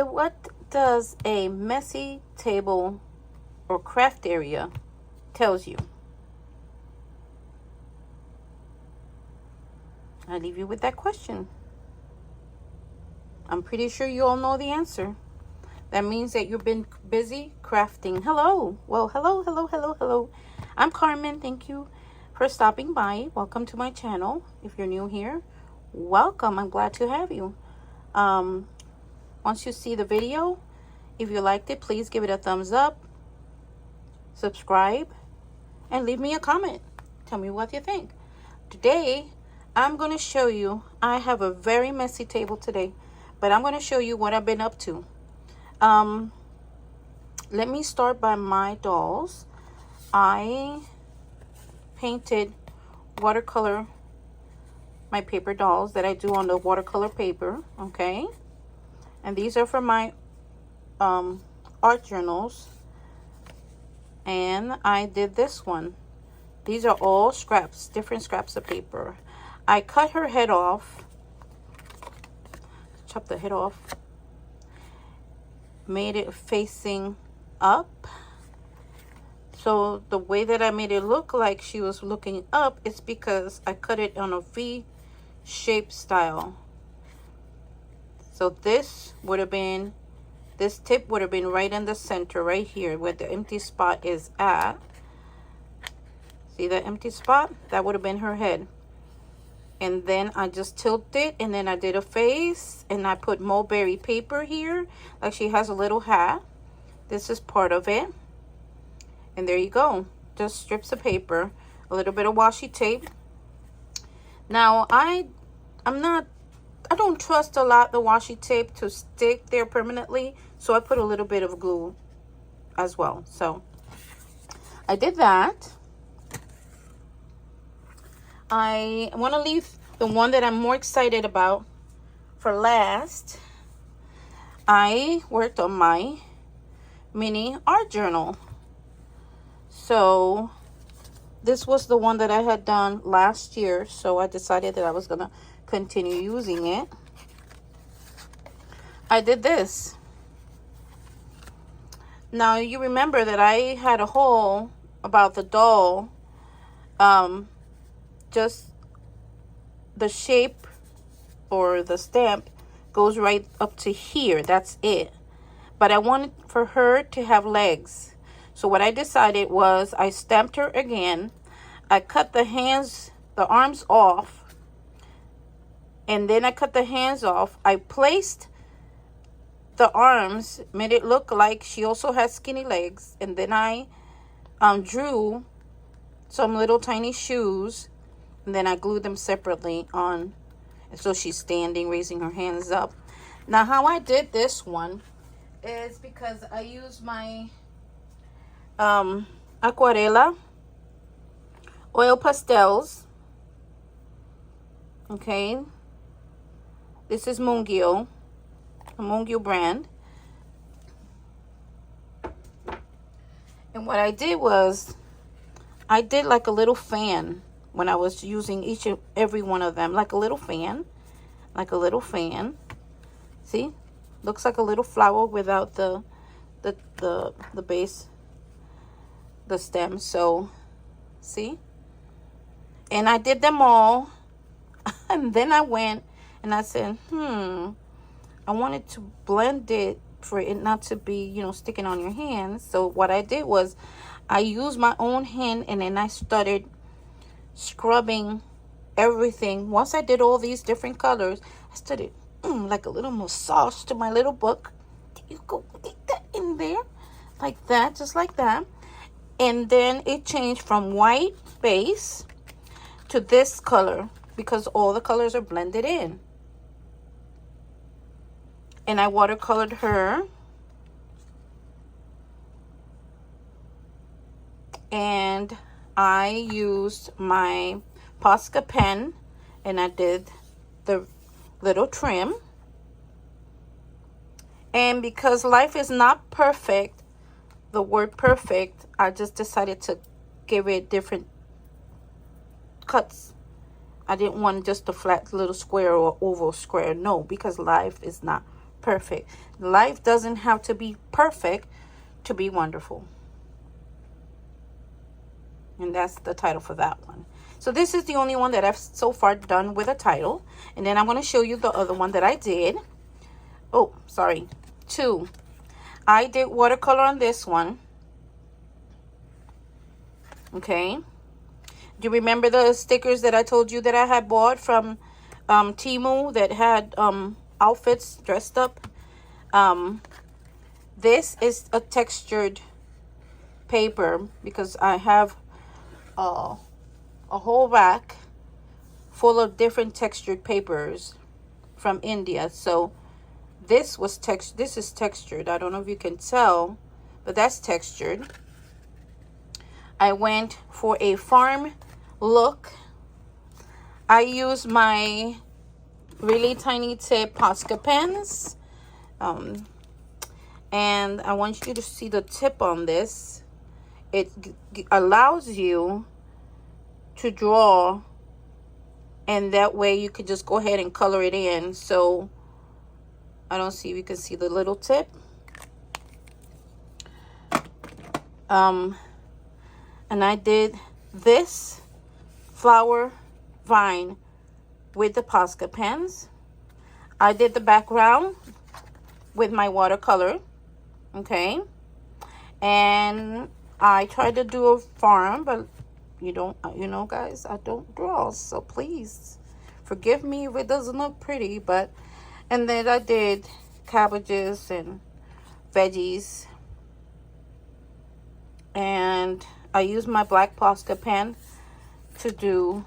What does a messy table or craft area tells you? I leave you with that question. I'm pretty sure you all know the answer. That means that you've been busy crafting. Hello. Well, hello. I'm Carmen. Thank you for stopping by. Welcome to my channel. If you're new here, welcome. I'm glad to have you. Once you see the video, if you liked it, please give it a thumbs up, subscribe, and leave me a comment. Tell me what you think. Today, I'm going to show you, I have a very messy table today, but I'm going to show you what I've been up to. Let me start by my dolls. I painted watercolor, my paper dolls that I do on the watercolor paper, okay? And these are for my art journals. And I did this one. These are all scraps, different scraps of paper. I cut her head off, chopped the head off, made it facing up. So the way that I made it look like she was looking up is because I cut it on a V-shaped style. So this would have been, this tip would have been right in the center, right here where the empty spot is at. See that empty spot? That would have been her head. And then I just tilted it, and then I did a face, and I put mulberry paper here, like she has a little hat. This is part of it. And there you go. Just strips of paper, a little bit of washi tape. Now, I don't trust a lot the washi tape to stick there permanently, so I put a little bit of glue as well. So I did that. I want to leave the one that I'm more excited about for last. I worked on my mini art journal. So this was the one that I had done last year, so I decided that I was going to continue using it. I did this. Now you remember that I had a haul about the doll, just the shape or the stamp goes right up to here. That's it. But I wanted for her to have legs. So what I decided was I stamped her again. I cut the hands, the arms off. And then I cut the hands off. I placed the arms, made it look like she also has skinny legs. And then I drew some little tiny shoes. And then I glued them separately on. And so she's standing, raising her hands up. Now, how I did this one is because I used my aquarela oil pastels. Okay. This is Mungyo, a Mungyo brand. And what I did was, I did like a little fan when I was using each and every one of them, like a little fan, See, looks like a little flower without the base, the stem. So, see, and I did them all, and then I went and I said, I wanted to blend it for it not to be, you know, sticking on your hands. So what I did was I used my own hand, and then I started scrubbing everything. Once I did all these different colors, I started like a little massage to my little book. You go get that in there like that, just like that. And then it changed from white base to this color because all the colors are blended in. And I watercolored her. And I used my Posca pen, and I did the little trim. And because life is not perfect, the word perfect, I just decided to give it different cuts. I didn't want just a flat little square or oval square. No, because life is not perfect. Life doesn't have to be perfect to be wonderful. And that's the title for that one. So this is the only one that I've so far done with a title. And then I'm going to show you the other one that I did. Oh, sorry. 2. I did watercolor on this one. Okay. Do you remember the stickers that I told you that I had bought from Temu that had outfits dressed up? This is a textured paper because I have a whole rack full of different textured papers from India. So this is textured. I don't know if you can tell, but that's textured. I went for a farm look. I use my really tiny tip Posca pens. And I want you to see the tip on this. It allows you to draw, and that way you could just go ahead and color it in. So I don't see if you can see the little tip. And I did this flower vine with the Posca pens. I did the background with my watercolor. Okay. And I tried to do a farm, but you know, guys, I don't draw. So please forgive me if it doesn't look pretty. But, and then I did cabbages and veggies. And I used my black Posca pen to do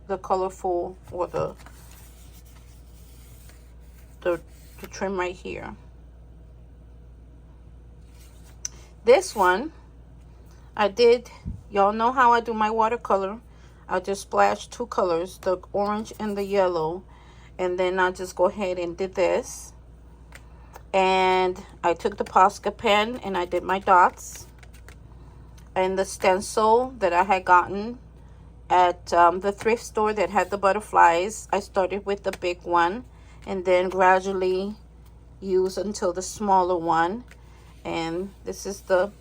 the colorful, or the trim right here. This one I did, y'all know how I do my watercolor. I just splash 2 colors, the orange and the yellow, and then I just go ahead and did this. And I took the Posca pen and I did my dots. And the stencil that I had gotten at the thrift store that had the butterflies, I started with the big one and then gradually use until the smaller one. And this is the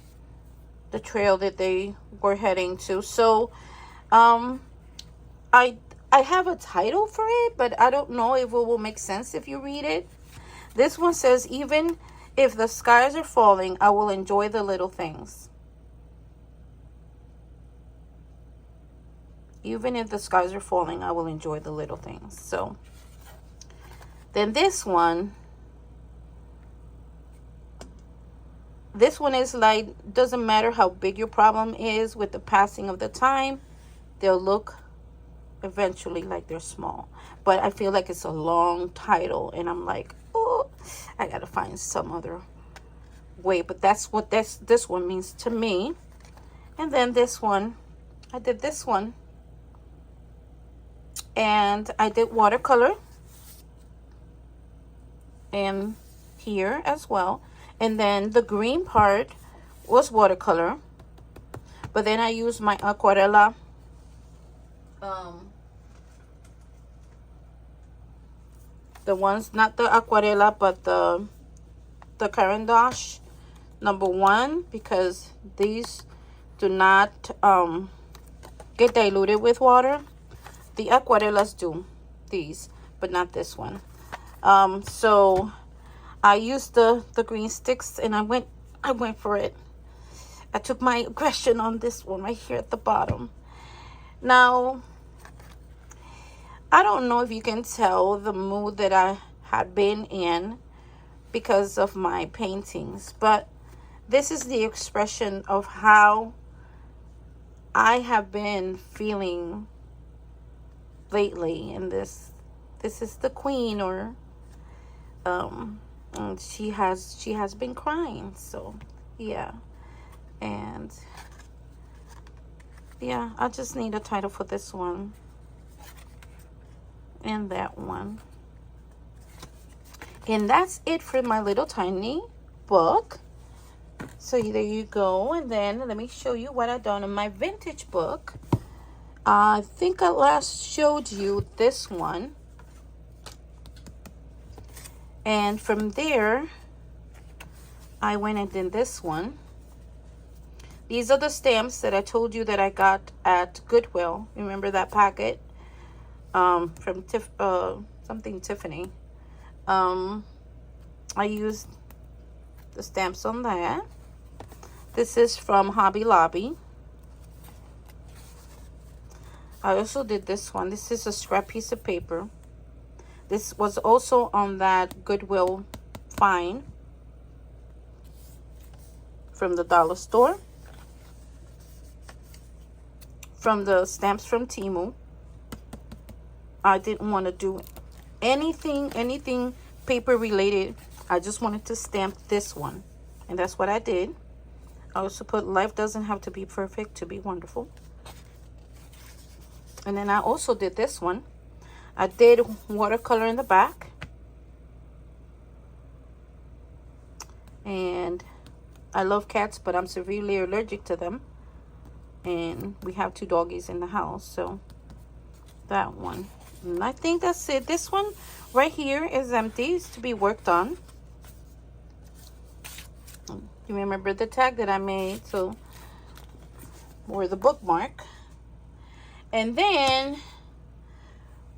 trail that they were heading to. So I have a title for it, but I don't know if it will make sense if you read it. This one says, even if the skies are falling, I will enjoy the little things. Even if the skies are falling, I will enjoy the little things. So then this one is like, doesn't matter how big your problem is, with the passing of the time, they'll look eventually like they're small. But I feel like it's a long title, and I'm like, oh, I gotta find some other way. But that's what this one means to me. And then this one, I did this one. And I did watercolor and here as well. And then the green part was watercolor. But then I used my aquarela. The ones, not the aquarela, but the Carandash #1, because these do not get diluted with water. The aquarelas do, these, but not this one. So I used the green sticks, and I went for it. I took my aggression on this one right here at the bottom. Now, I don't know if you can tell the mood that I had been in because of my paintings, but this is the expression of how I have been feeling lately. And this is the queen, or she has been crying. So yeah. And yeah, I just need a title for this one and that one. And that's it for my little tiny book. So there you go. And then let me show you what I've done in my vintage book. I think I last showed you this one. And from there, I went and did this one. These are the stamps that I told you that I got at Goodwill. Remember that packet? From something Tiffany. I used the stamps on that. This is from Hobby Lobby. I also did this one. This is a scrap piece of paper. This was also on that Goodwill find from the dollar store. From the stamps from Temu. I didn't want to do anything paper related. I just wanted to stamp this one, and that's what I did. I also put life doesn't have to be perfect to be wonderful. And then I also did this one. I did watercolor in the back, and I love cats, but I'm severely allergic to them, and we have 2 doggies in the house, so that one. And I think that's it. This one right here is empty. It's to be worked on. You remember the tag that I made, so, or the bookmark. And then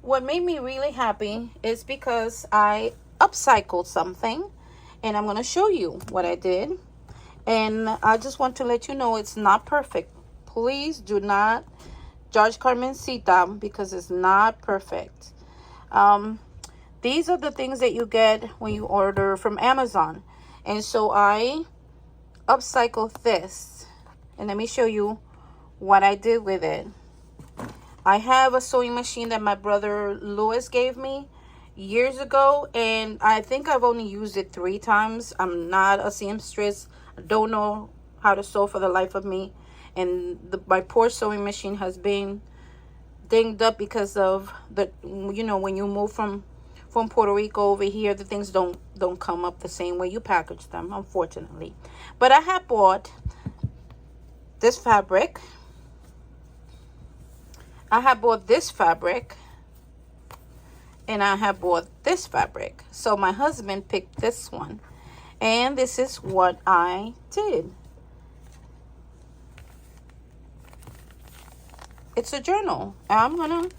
what made me really happy is because I upcycled something, and I'm going to show you what I did. And I just want to let you know it's not perfect. Please do not judge Carmencita because it's not perfect. These are the things that you get when you order from Amazon. And so I upcycled this. And let me show you what I did with it. I have a sewing machine that my brother Louis gave me years ago, and I think I've only used it 3 times. I'm not a seamstress. I don't know how to sew for the life of me. And my poor sewing machine has been dinged up because of the, you know, when you move from Puerto Rico over here, the things don't come up the same way you package them, unfortunately. But I have bought this fabric. I have bought this fabric, and I have bought this fabric. So my husband picked this one, and this is what I did. It's a journal. A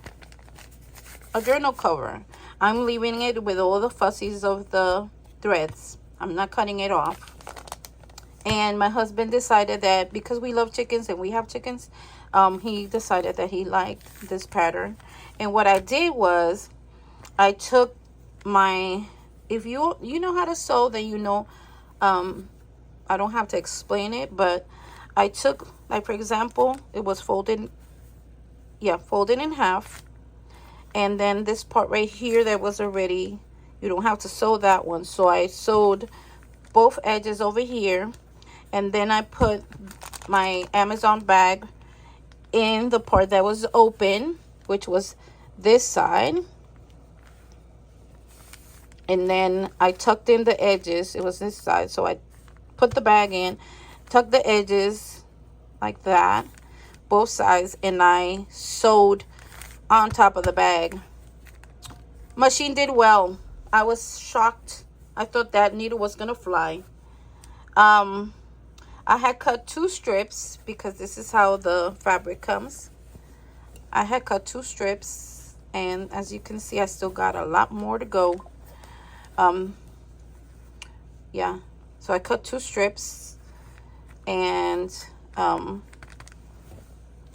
journal cover. I'm leaving it with all the fussies of the threads. I'm not cutting it off. And my husband decided that because we love chickens and we have chickens, he decided that he liked this pattern. And what I did was I took my, if you know how to sew, then you know, I don't have to explain it, but I took, like, for example, it was folded in half, and then this part right here that was already, you don't have to sew that one, so I sewed both edges over here, and then I put my Amazon bag in the part that was open, which was this side, and then I tucked in the edges. It was this side, so I put the bag in, tucked the edges like that, both sides, and I sewed on top of the bag. Machine did well. I was shocked. I thought that needle was gonna fly. I had cut 2 strips because this is how the fabric comes. I had cut 2 strips, and as you can see, I still got a lot more to go. Yeah, so I cut 2 strips, and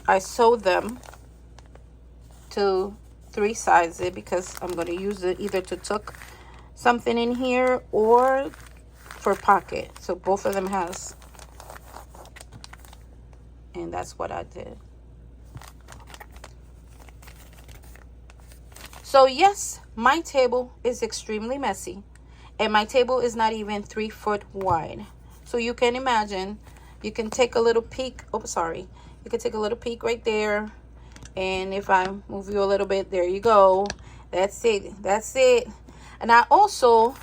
I sewed them to 3 sizes because I'm going to use it either to tuck something in here or for pocket. So both of them has, and that's what I did. So yes, my table is extremely messy, and my table is not even 3 foot wide. So you can imagine, you can take a little peek. Oh, sorry. You can take a little peek right there. And if I move you a little bit, there you go. That's it. That's it. And I also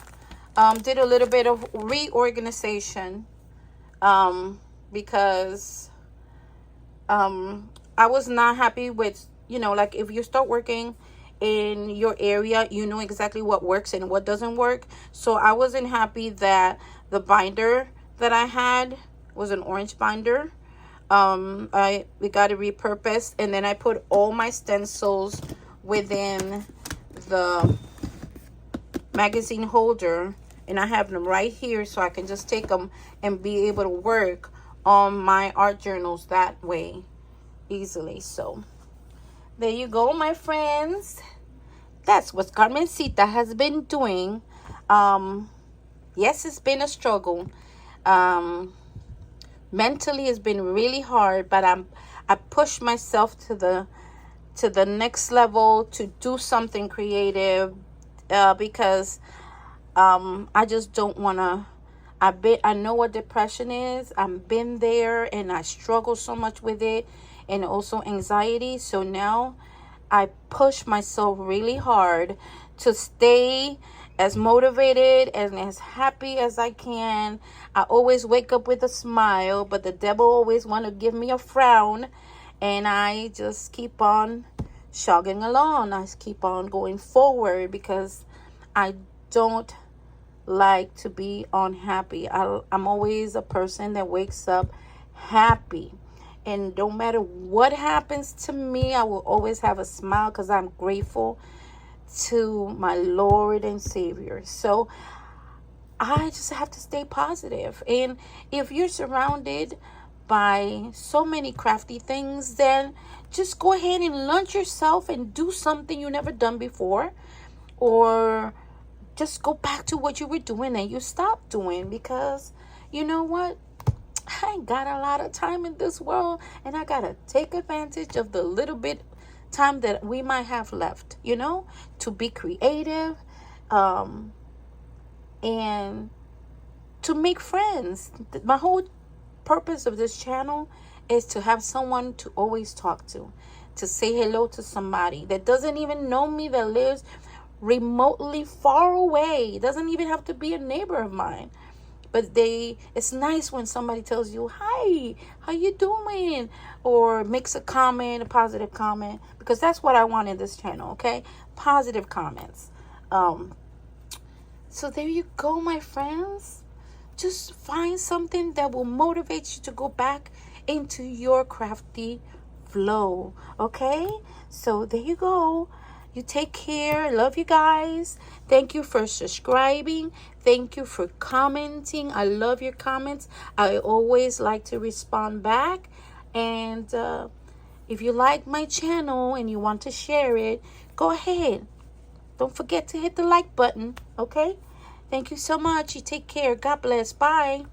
did a little bit of reorganization because I was not happy with, you know, like if you start working in your area, you know exactly what works and what doesn't work. So I wasn't happy that the binder that I had was an orange binder. We got it repurposed, and then I put all my stencils within the magazine holder, and I have them right here so I can just take them and be able to work on my art journals that way easily. So there you go, my friends. That's what Carmencita has been doing. Yes, it's been a struggle. Mentally it's been really hard, but I pushed myself to the next level to do something creative, because I just don't want to. I know what depression is. I've been there, and I struggle so much with it, and also anxiety. So now I push myself really hard to stay as motivated and as happy as I can. I always wake up with a smile, but the devil always want to give me a frown, and I just keep on chugging along. I keep on going forward because I don't like to be unhappy. I'm always a person that wakes up happy, and no matter what happens to me, I will always have a smile because I'm grateful to my Lord and Savior. So I just have to stay positive. And if you're surrounded by so many crafty things, then just go ahead and launch yourself and do something you never done before, or just go back to what you were doing and you stopped doing, because you know what? I ain't got a lot of time in this world, and I gotta take advantage of the little bit time that we might have left, to be creative, and to make friends. My whole purpose of this channel is to have someone to always talk to say hello to somebody that doesn't even know me, that lives remotely far away. It doesn't even have to be a neighbor of mine, but it's nice when somebody tells you, hi, how you doing, or makes a comment, a positive comment, because that's what I want in this channel. Okay, positive comments. So there you go, my friends. Just find something that will motivate you to go back into your crafty flow. Okay, so there you go. You take care. I love you guys. Thank you for subscribing. Thank you for commenting. I love your comments. I always like to respond back. And if you like my channel and you want to share it, go ahead. Don't forget to hit the like button. Okay? Thank you so much. You take care. God bless. Bye.